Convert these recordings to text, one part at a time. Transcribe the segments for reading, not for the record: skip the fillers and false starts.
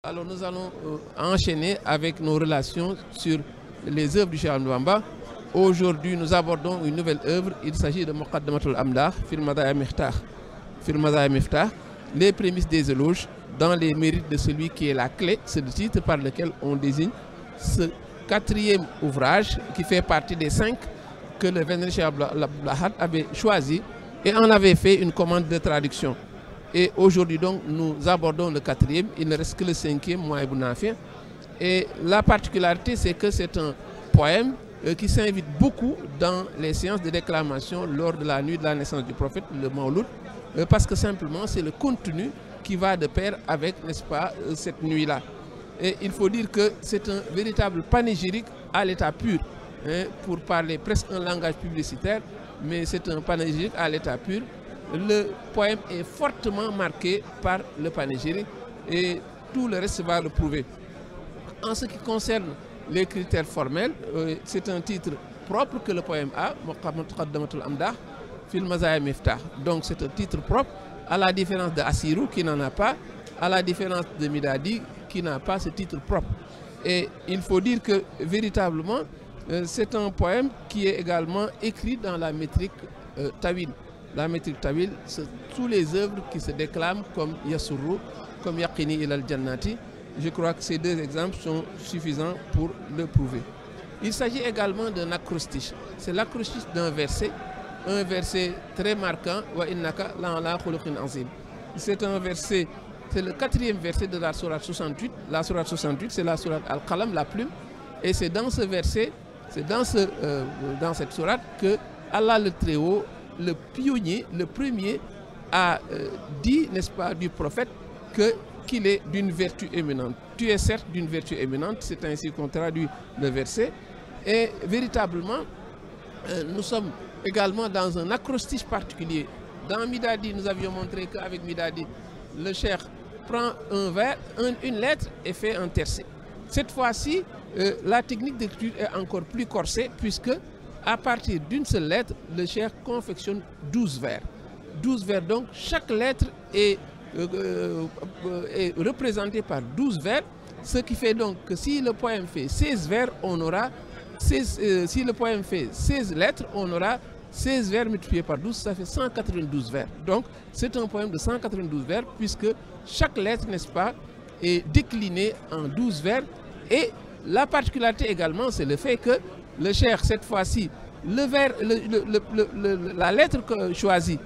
Alors nous allons enchaîner avec nos relations sur les œuvres du Cheikh Ahmadou Bamba. Aujourd'hui, nous abordons une nouvelle œuvre. Il s'agit de Muqaddamatul Amdah, Fil Madaya Miftah, les prémices des éloges dans les mérites de celui qui est la clé. C'est le titre par lequel on désigne ce quatrième ouvrage qui fait partie des 5 que le vénéré Cheikh Abdou Lahad avait choisi et en avait fait une commande de traduction. Et aujourd'hui donc nous abordons le 4e, il ne reste que le 5e, Mouwahiboun Nafi'. Et la particularité c'est que c'est un poème qui s'invite beaucoup dans les séances de déclamation lors de la nuit de la naissance du prophète, le Mawlud, parce que simplement c'est le contenu qui va de pair avec, n'est-ce pas, cette nuit-là. Et il faut dire que c'est un véritable panégyrique à l'état pur, hein, pour parler presque un langage publicitaire, mais c'est un panégyrique à l'état pur. Le poème est fortement marqué par le panégyrique et tout le reste va le prouver. En ce qui concerne les critères formels, c'est un titre propre que le poème a, Muqaddamatul Amdah, Fil Madaya Miftah. Donc c'est un titre propre, à la différence de Assirou qui n'en a pas, à la différence de Midadi qui n'a pas ce titre propre. Et il faut dire que véritablement, c'est un poème qui est également écrit dans la métrique Tawil. La métrique Tawil, c'est tous les œuvres qui se déclament comme Yasurru, comme Yaqini ilal Jannati. Je crois que ces deux exemples sont suffisants pour le prouver. Il s'agit également d'un acrostiche. C'est l'acrostiche d'un verset, un verset très marquant, Wa innaka la'ala khuluqin azim. C'est un verset, c'est le 4e verset de la sourate 68. La sourate 68, c'est la sourate Al-Qalam, la plume. Et c'est dans ce verset, c'est dans cette sourate que Allah le Très-Haut, le pionnier, le premier, a dit, n'est-ce pas, du prophète qu'il est d'une vertu éminente. Tu es certes d'une vertu éminente, c'est ainsi qu'on traduit le verset. Et véritablement, nous sommes également dans un acrostiche particulier. Dans Midadi, nous avions montré qu'avec Midadi, le cheikh prend un vers, une lettre et fait un tercet. Cette fois-ci, la technique d'écriture est encore plus corsée puisque à partir d'une seule lettre, le cheikh confectionne 12 vers. 12 vers donc, chaque lettre est représentée par 12 vers, ce qui fait donc que si le poème fait 16 vers, on aura 16, si le poème fait 16 lettres, on aura 16 vers multipliés par 12, ça fait 192 vers. Donc c'est un poème de 192 vers puisque chaque lettre, n'est-ce pas, est déclinée en 12 vers. Et la particularité également, c'est le fait que le cheikh, cette fois-ci, le vers, la lettre choisie,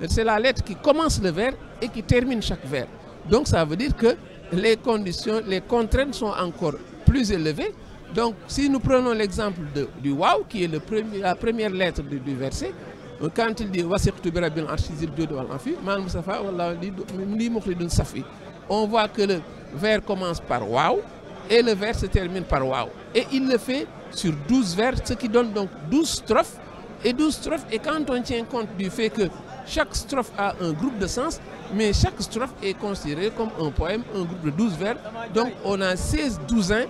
c'est la lettre qui commence le vers et qui termine chaque vers. Donc ça veut dire que les conditions, les contraintes sont encore plus élevées. Donc si nous prenons l'exemple du waw, qui est la première lettre du verset, quand il dit on voit que le vers commence par waw et le vers se termine par waw. Et il le fait sur 12 vers, ce qui donne donc 12 strophes. Et 12 strophes, et quand on tient compte du fait que chaque strophe a un groupe de sens, mais chaque strophe est considérée comme un poème, un groupe de 12 vers. Donc on a 16 douzains,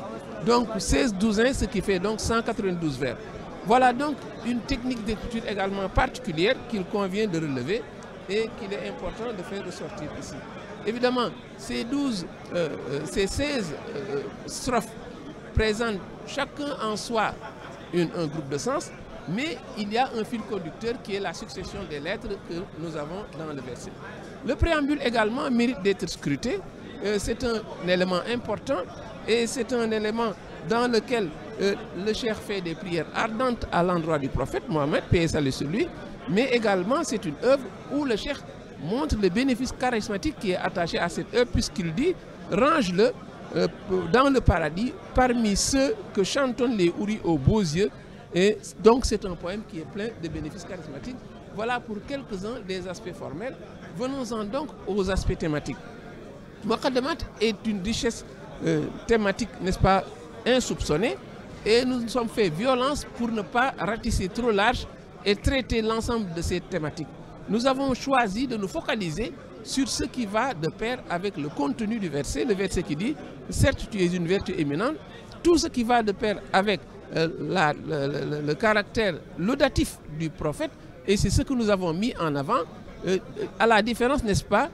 donc 16 douzains, ce qui fait donc 192 vers. Voilà donc une technique d'écriture également particulière qu'il convient de relever et qu'il est important de faire ressortir ici. Évidemment, ces 16 strophes présentent chacun en soi un groupe de sens, mais il y a un fil conducteur qui est la succession des lettres que nous avons dans le verset. Le préambule également mérite d'être scruté. C'est un élément important et c'est un élément dans lequel le cheikh fait des prières ardentes à l'endroit du prophète Mohammed, paix et salut sur lui, mais également c'est une œuvre où le cheikh montre le bénéfice charismatique qui est attaché à cette œuvre, puisqu'il dit « Range-le dans le paradis parmi ceux que chantonnent les houris aux beaux yeux ». Et donc c'est un poème qui est plein de bénéfices charismatiques. Voilà pour quelques-uns des aspects formels. Venons-en donc aux aspects thématiques. Muqaddamat est une richesse thématique, n'est-ce pas, insoupçonnée, et nous nous sommes fait violence pour ne pas ratisser trop large et traiter l'ensemble de ces thématiques. Nous avons choisi de nous focaliser sur ce qui va de pair avec le contenu du verset, le verset qui dit « Certes, tu es une vertu éminente », tout ce qui va de pair avec le caractère laudatif du prophète, et c'est ce que nous avons mis en avant, à la différence, n'est-ce pas,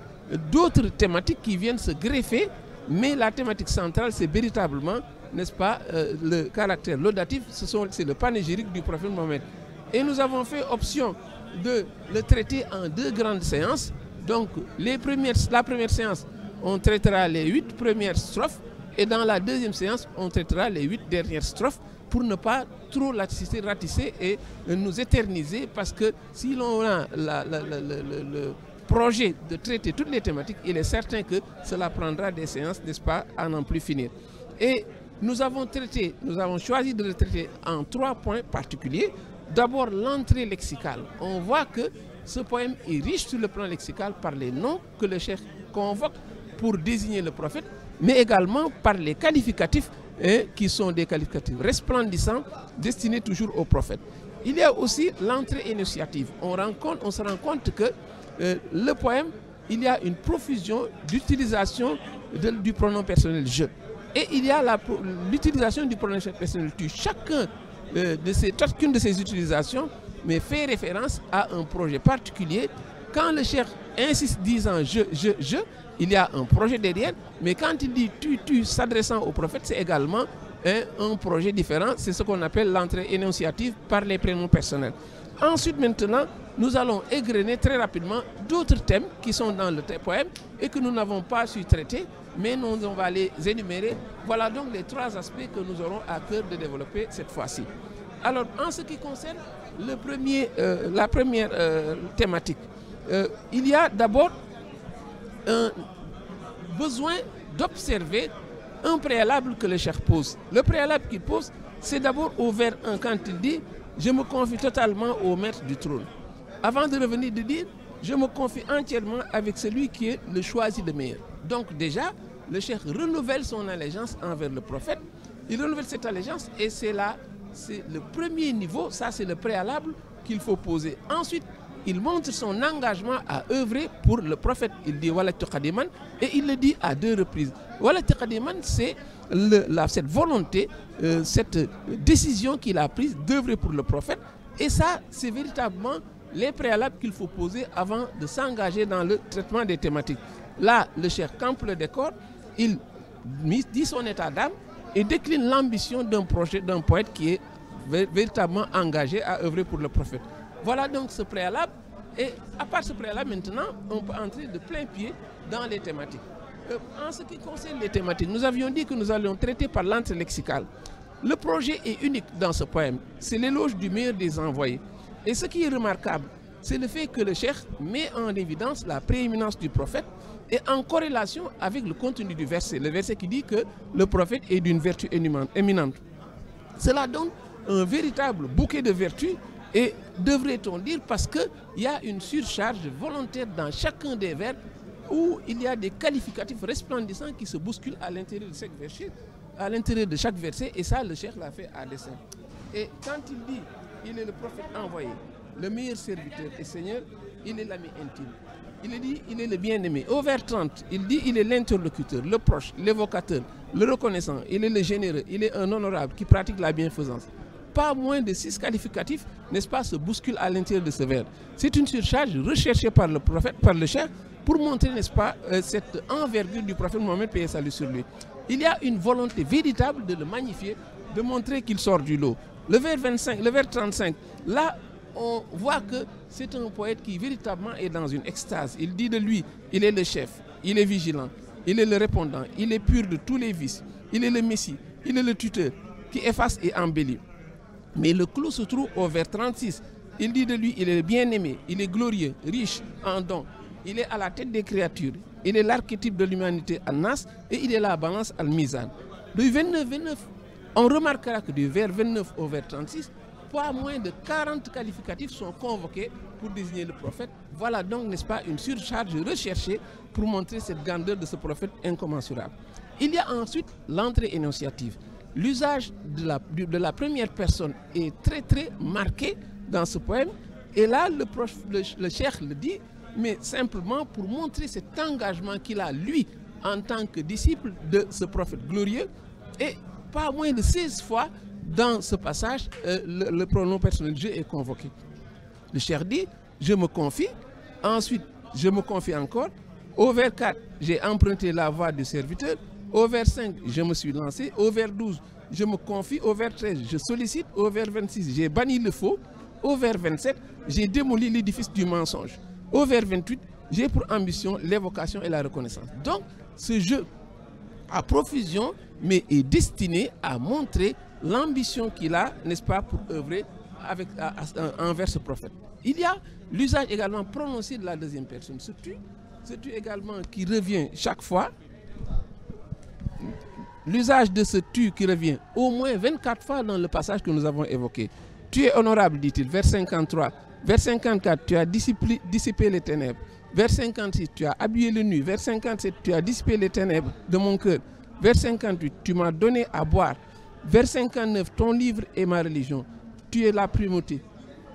d'autres thématiques qui viennent se greffer, mais la thématique centrale, c'est véritablement, n'est-ce pas, le caractère laudatif, c'est le panégyrique du prophète Mohammed. Et nous avons fait option de le traiter en 2 grandes séances. Donc, la première séance, on traitera les 8 premières strophes, et dans la deuxième séance, on traitera les 8 dernières strophes, pour ne pas trop ratisser et nous éterniser, parce que si l'on a le projet de traiter toutes les thématiques, il est certain que cela prendra des séances, n'est-ce pas, à n'en plus finir. Et nous avons choisi de le traiter en 3 points particuliers. D'abord, l'entrée lexicale. On voit que ce poème est riche sur le plan lexical par les noms que le cheikh convoque pour désigner le prophète, mais également par les qualificatifs qui sont des qualificatifs resplendissants destinés toujours au prophète. Il y a aussi l'entrée initiative. On se rend compte que le poème, il y a une profusion d'utilisation du pronom personnel « je ». Et il y a l'utilisation du pronom personnel « tu ». Chacune de ces utilisations mais fait référence à un projet particulier. Quand le cheikh insiste disant « je », il y a un projet derrière, mais quand il dit tu s'adressant au prophète, c'est également un projet différent. C'est ce qu'on appelle l'entrée énonciative par les prénoms personnels. Ensuite, maintenant, nous allons égrener très rapidement d'autres thèmes qui sont dans le poème et que nous n'avons pas su traiter, mais nous on va les énumérer. Voilà donc les 3 aspects que nous aurons à cœur de développer cette fois-ci. Alors, en ce qui concerne la première thématique, il y a d'abord un besoin d'observer un préalable que le cheikh pose. Le préalable qu'il pose, c'est d'abord au vers 1 quand il dit « Je me confie totalement au maître du trône ». Avant de revenir de dire « Je me confie entièrement avec celui qui est le choisi de meilleur ». Donc déjà, le cheikh renouvelle son allégeance envers le prophète. Il renouvelle cette allégeance et c'est le premier niveau, ça c'est le préalable qu'il faut poser. Ensuite, il montre son engagement à œuvrer pour le prophète. Il dit Walaktu Qadiman et il le dit à 2 reprises. Walaktu Qadiman, c'est cette volonté, cette décision qu'il a prise d'œuvrer pour le prophète. Et ça, c'est véritablement les préalables qu'il faut poser avant de s'engager dans le traitement des thématiques. Là, le cheikh campe le décor, il dit son état d'âme et décline l'ambition d'un poète qui est véritablement engagé à œuvrer pour le prophète. Voilà donc ce préalable. Et à part ce préalable, maintenant, on peut entrer de plein pied dans les thématiques. En ce qui concerne les thématiques, nous avions dit que nous allions traiter par l'entrée lexicale. Le projet est unique dans ce poème. C'est l'éloge du meilleur des envoyés. Et ce qui est remarquable, c'est le fait que le cheikh met en évidence la prééminence du prophète et en corrélation avec le contenu du verset. Le verset qui dit que le prophète est d'une vertu éminente. Cela donne un véritable bouquet de vertus. Et devrait-on dire parce qu'il y a une surcharge volontaire dans chacun des vers où il y a des qualificatifs resplendissants qui se bousculent à l'intérieur de chaque verset, et ça le cheikh l'a fait à dessein. Et quand il dit il est le prophète envoyé, le meilleur serviteur et seigneur, il est l'ami intime. Il dit il est le bien-aimé. Au vers 30, il dit il est l'interlocuteur, le proche, l'évocateur, le reconnaissant, il est le généreux, il est un honorable qui pratique la bienfaisance. Pas moins de 6 qualificatifs, n'est-ce pas, se bousculent à l'intérieur de ce vers. C'est une surcharge recherchée par le prophète, par le cheikh, pour montrer, n'est-ce pas, cette envergure du prophète Mohammed, paix et salut sur lui. Il y a une volonté véritable de le magnifier, de montrer qu'il sort du lot. Le vers 25, le vers 35, là, on voit que c'est un poète qui véritablement est dans une extase. Il dit de lui, il est le chef, il est vigilant, il est le répondant, il est pur de tous les vices, il est le messie, il est le tuteur qui efface et embellit. Mais le clou se trouve au vers 36. Il dit de lui, il est bien-aimé, il est glorieux, riche en dons, il est à la tête des créatures, il est l'archétype de l'humanité An-Nas et il est la balance Al-Mizan. Du 29, on remarquera que du vers 29 au vers 36, pas moins de 40 qualificatifs sont convoqués pour désigner le prophète. Voilà donc, n'est-ce pas, une surcharge recherchée pour montrer cette grandeur de ce prophète incommensurable. Il y a ensuite l'entrée énonciative. L'usage de la première personne est très très marqué dans ce poème. Et là, le cheikh le dit, mais simplement pour montrer cet engagement qu'il a, lui, en tant que disciple de ce prophète glorieux. Et pas moins de 16 fois, dans ce passage, le pronom personnel je est convoqué. Le cheikh dit, je me confie. Ensuite, je me confie encore. Au vers 4, j'ai emprunté la voie du serviteur. Au vers 5, je me suis lancé. Au vers 12, je me confie. Au vers 13, je sollicite. Au vers 26, j'ai banni le faux. Au vers 27, j'ai démoli l'édifice du mensonge. Au vers 28, j'ai pour ambition l'évocation et la reconnaissance. Donc, ce jeu à profusion, mais est destiné à montrer l'ambition qu'il a, n'est-ce pas, pour œuvrer envers ce prophète. Il y a l'usage également prononcé de la deuxième personne. Ce tu également qui revient chaque fois. L'usage de ce tu qui revient au moins 24 fois dans le passage que nous avons évoqué. Tu es honorable, dit-il, vers 53. Vers 54, tu as dissipé les ténèbres. Vers 56, tu as habillé le nu. Vers 57, tu as dissipé les ténèbres de mon cœur. Vers 58, tu m'as donné à boire. Vers 59, ton livre est ma religion. Tu es la primauté.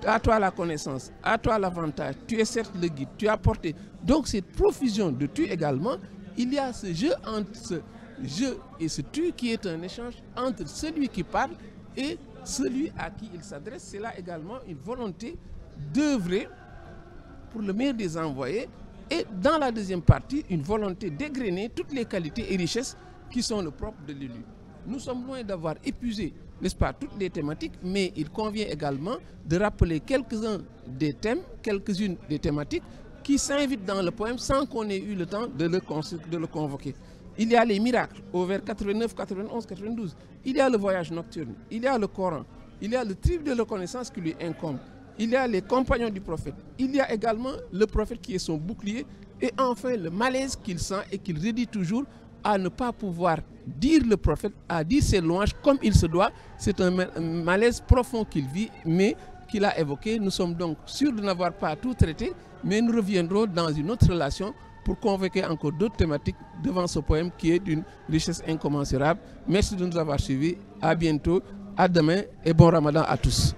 À toi la connaissance, à toi l'avantage. Tu es certes le guide, tu as porté. Donc cette profusion de tu également, il y a ce jeu entre ce je et ce tu qui est un échange entre celui qui parle et celui à qui il s'adresse. C'est là également une volonté d'œuvrer pour le meilleur des envoyés et dans la deuxième partie, une volonté d'égrener toutes les qualités et richesses qui sont le propre de l'élu. Nous sommes loin d'avoir épuisé, n'est-ce pas, toutes les thématiques, mais il convient également de rappeler quelques-uns des thèmes, quelques-unes des thématiques qui s'invitent dans le poème sans qu'on ait eu le temps de le convoquer. Il y a les miracles au vers 89, 91, 92. Il y a le voyage nocturne, il y a le Coran, il y a le tribut de reconnaissance qui lui incombe. Il y a les compagnons du prophète. Il y a également le prophète qui est son bouclier. Et enfin, le malaise qu'il sent et qu'il redit toujours à ne pas pouvoir dire le prophète, à dire ses louanges comme il se doit. C'est un malaise profond qu'il vit, mais qu'il a évoqué. Nous sommes donc sûrs de n'avoir pas tout traité, mais nous reviendrons dans une autre relation pour convoquer encore d'autres thématiques devant ce poème qui est d'une richesse incommensurable. Merci de nous avoir suivis. À bientôt, à demain et bon Ramadan à tous.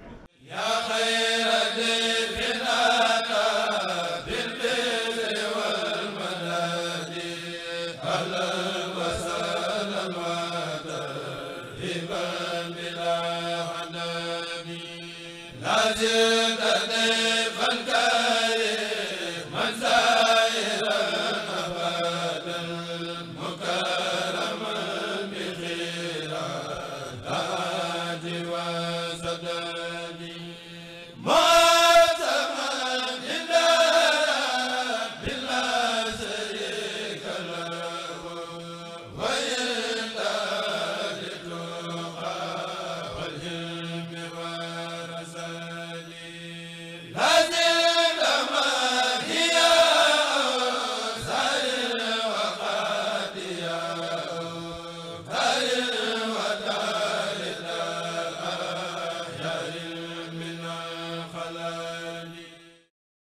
Allah